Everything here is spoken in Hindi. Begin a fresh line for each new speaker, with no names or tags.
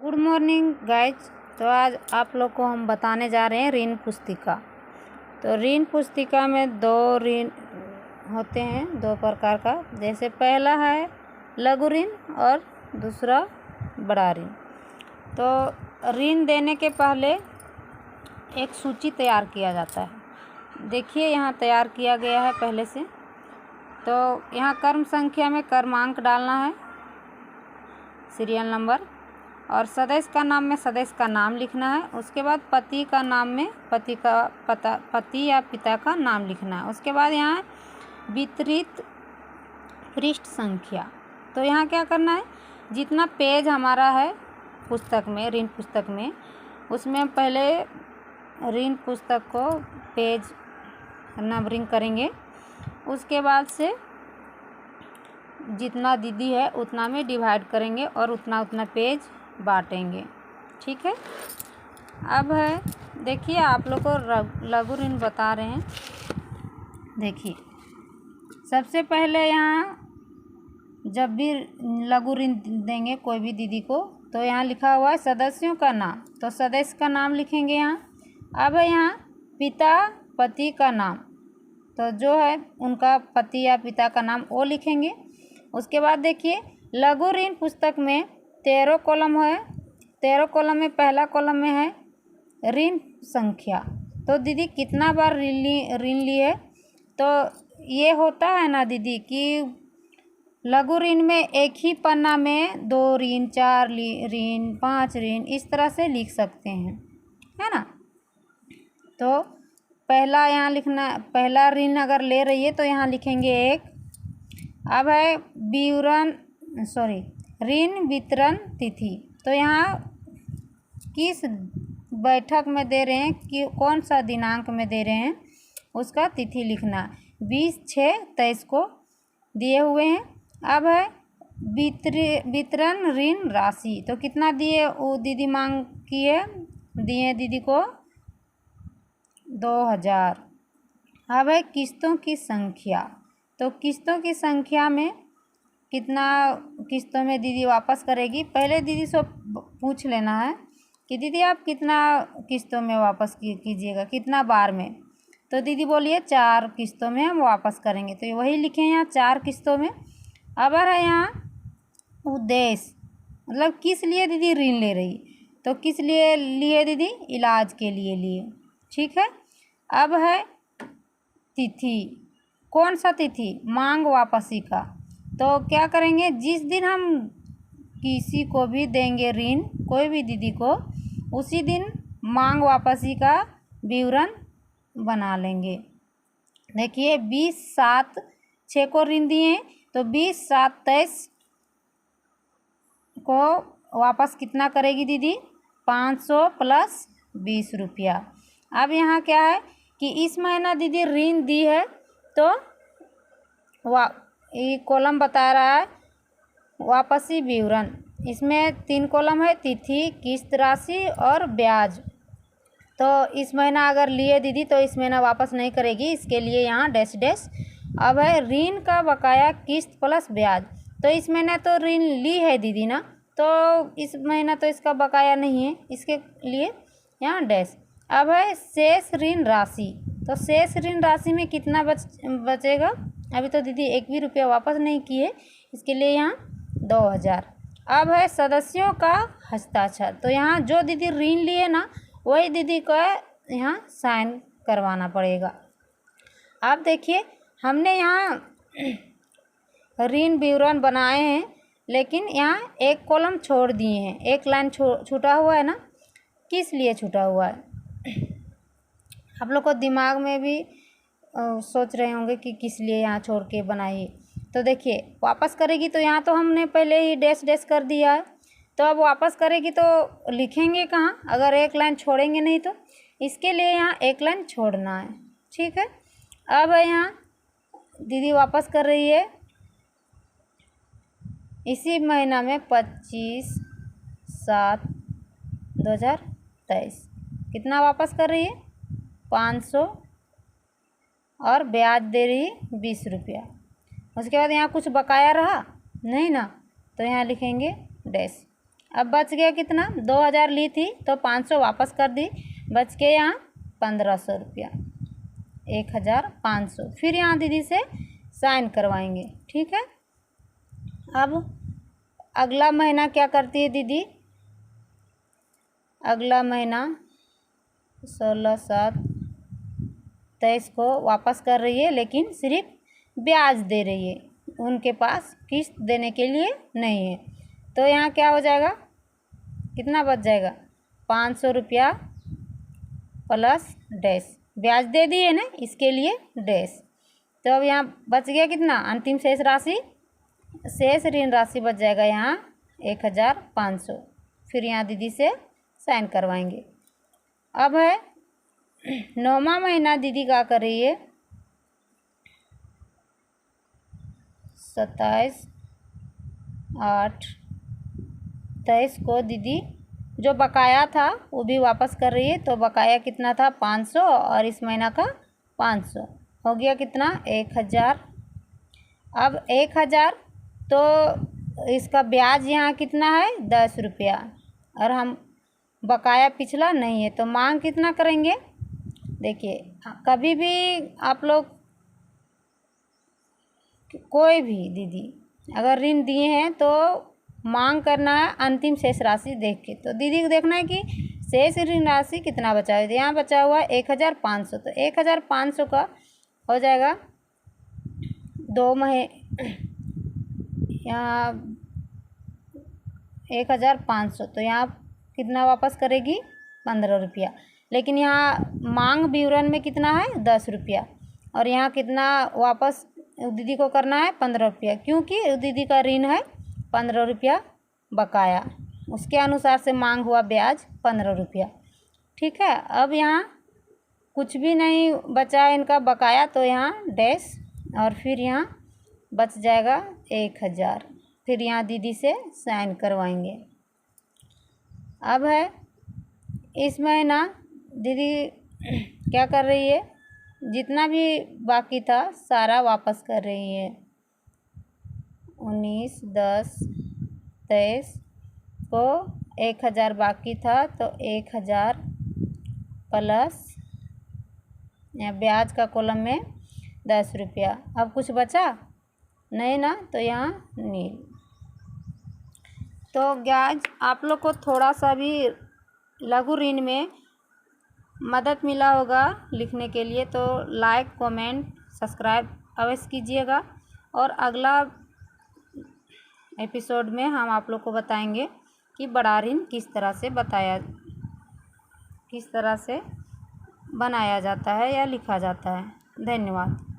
Good morning guys. तो आज आप लोग को हम बताने जा रहे हैं ऋण पुस्तिका। तो ऋण पुस्तिका में दो ऋण होते हैं, दो प्रकार का। जैसे पहला है लघु ऋण और दूसरा बड़ा ऋण। तो ऋण देने के पहले एक सूची तैयार किया जाता है। देखिए यहाँ तैयार किया गया है पहले से। तो यहाँ क्रम संख्या में क्रमांक डालना है, सीरियल नंबर, और सदस्य का नाम में सदस्य का नाम लिखना है। उसके बाद पति का नाम में पति या पिता का नाम लिखना है। उसके बाद यहाँ वितरित पृष्ठ संख्या। तो यहाँ क्या करना है, जितना पेज हमारा है पुस्तक में, ऋण पुस्तक में, उसमें हम पहले ऋण पुस्तक को पेज नंबरिंग करेंगे। उसके बाद से जितना दीदी है उतना में डिवाइड करेंगे और उतना उतना पेज बांटेंगे। ठीक है। अब है, देखिए आप लोग को लघु ऋण बता रहे हैं। देखिए सबसे पहले यहाँ जब भी लघु ऋण देंगे कोई भी दीदी को, तो यहाँ लिखा हुआ है सदस्यों का नाम। तो सदस्य का नाम लिखेंगे यहाँ। अब है यहाँ पिता पति का नाम, तो जो है उनका पति या पिता का नाम वो लिखेंगे। उसके बाद देखिए लघु ऋण पुस्तक में 13 कॉलम है। 13 कॉलम में पहला कॉलम में है ऋण संख्या। तो दीदी कितना बार ऋण लिए, तो ये होता है ना दीदी कि लघु ऋण में एक ही पन्ना में 2 ऋण, 4 ऋण, 5 ऋण इस तरह से लिख सकते हैं, है ना। तो पहला यहाँ लिखना, पहला ऋण अगर ले रही है तो यहाँ लिखेंगे 1। अब है ऋण वितरण तिथि। तो यहाँ किस बैठक में दे रहे हैं, कि कौन सा दिनांक में दे रहे हैं, उसका तिथि लिखना। 20/6/23 को दिए हुए हैं। अब है वितरण ऋण राशि। तो कितना दिए वो दीदी मांग की है, दिए दीदी को 2000। अब है किस्तों की संख्या। तो किस्तों की संख्या में कितना किस्तों में दीदी वापस करेगी, पहले दीदी से पूछ लेना है कि दीदी आप कितना किस्तों में वापस कीजिएगा, कितना बार में। तो दीदी बोलिए 4 किस्तों में हम वापस करेंगे। तो वही लिखें यहाँ 4 किस्तों में। अब है यहाँ उद्देश्य, मतलब किस लिए दीदी ऋण ले रही, तो किस लिए लिए दीदी, इलाज के लिए लिए। ठीक है। अब है तिथि, कौन सा तिथि, मांग वापसी का। तो क्या करेंगे, जिस दिन हम किसी को भी देंगे ऋण, कोई भी दीदी को, उसी दिन मांग वापसी का विवरण बना लेंगे। देखिए 20/7/6 को ऋण दिए, तो 20/7/23 को वापस कितना करेगी दीदी, 500 + 20 रुपया। अब यहाँ क्या है कि इस महीना दीदी ऋण दी है, तो ये कॉलम बता रहा है वापसी विवरण। इसमें 3 कॉलम है, तिथि, किस्त राशि और ब्याज। तो इस महीना अगर लिए दीदी तो इस महीना वापस नहीं करेगी, इसके लिए यहाँ डैश डैश। अब है ऋण का बकाया किस्त प्लस ब्याज। तो इस महीना तो ऋण ली है दीदी ना, तो इस महीना तो इसका बकाया नहीं है, इसके लिए यहाँ डैश। अब है शेष ऋण राशि। तो शेष ऋण राशि में कितना बचेगा, अभी तो दीदी 1 भी रुपया वापस नहीं किए, इसके लिए यहाँ 2000। अब है सदस्यों का हस्ताक्षर। तो यहाँ जो दीदी ऋण लिए ना, वही दीदी को यहाँ साइन करवाना पड़ेगा। अब देखिए हमने यहाँ ऋण विवरण बनाए हैं, लेकिन यहाँ एक कॉलम छोड़ दिए हैं, एक लाइन छूटा हुआ है ना। किस लिए छूटा हुआ है, आप लोग को दिमाग में भी सोच रहे होंगे कि किस लिए यहाँ छोड़ के बनाई। तो देखिए वापस करेगी, तो यहाँ तो हमने पहले ही डैश डैश कर दिया है। तो अब वापस करेगी तो लिखेंगे कहाँ, अगर एक लाइन छोड़ेंगे नहीं तो, इसके लिए यहाँ एक लाइन छोड़ना है। ठीक है। अब यहाँ दीदी वापस कर रही है इसी महीना में 25/7/2023। कितना वापस कर रही है, 500, और ब्याज दे रही है 20 रुपया। उसके बाद यहाँ कुछ बकाया रहा नहीं ना, तो यहाँ लिखेंगे डैश। अब बच गया कितना, 2000 ली थी तो 500 वापस कर दी, बच के यहाँ 1500 रुपया, 1500। फिर यहाँ दीदी से साइन करवाएंगे, ठीक है। अब अगला महीना क्या करती है दीदी, अगला महीना 16/7/23 को वापस कर रही है, लेकिन सिर्फ ब्याज दे रही है, उनके पास किस्त देने के लिए नहीं है। तो यहाँ क्या हो जाएगा, कितना बच जाएगा, 500 रुपया प्लस डैश, ब्याज दे दिए ना इसके लिए डैश। तो अब यहाँ बच गया कितना, अंतिम शेष राशि, शेष ऋण राशि बच जाएगा यहाँ 1500। फिर यहाँ दीदी से साइन करवाएंगे। अब है 9वां महीना, दीदी क्या कर रही है, 27/8/23 को दीदी जो बकाया था वो भी वापस कर रही है। तो बकाया कितना था, 500, और इस महीना का 500 हो गया कितना, 1000। अब 1000 तो इसका ब्याज यहाँ कितना है, 10 रुपया, और हम बकाया पिछला नहीं है तो मांग कितना करेंगे। देखिए कभी भी आप लोग कोई भी दीदी अगर ऋण दिए हैं तो मांग करना है अंतिम शेष राशि देख के। तो दीदी को देखना है कि शेष ऋण राशि कितना बचा है। यहाँ बचा हुआ है 1500, तो 1500 का हो जाएगा 2 महीने, यहाँ 1500, तो यहाँ कितना वापस करेगी, 15 रुपया। लेकिन यहाँ मांग विवरण में कितना है, 10 रुपया, और यहाँ कितना वापस दीदी को करना है, 15 रुपया, क्योंकि दीदी का ऋण है 15 रुपया बकाया, उसके अनुसार से मांग हुआ ब्याज 15 रुपया, ठीक है। अब यहाँ कुछ भी नहीं बचा है इनका बकाया, तो यहाँ डैश, और फिर यहाँ बच जाएगा 1000। फिर यहाँ दीदी से साइन करवाएंगे। अब है इस महीना दीदी क्या कर रही है, जितना भी बाकी था सारा वापस कर रही है। 19/10/23 को 1000 बाकी था, तो 1000 प्लस यहाँ ब्याज का कॉलम में 10 रुपया। अब कुछ बचा नहीं ना, तो यहाँ नील। तो गाइस आप लोग को थोड़ा सा भी लघु ऋण में मदद मिला होगा लिखने के लिए, तो लाइक कमेंट सब्सक्राइब अवश्य कीजिएगा। और अगला एपिसोड में हम आप लोग को बताएंगे कि बड़ा ऋण किस तरह से बनाया जाता है या लिखा जाता है। धन्यवाद।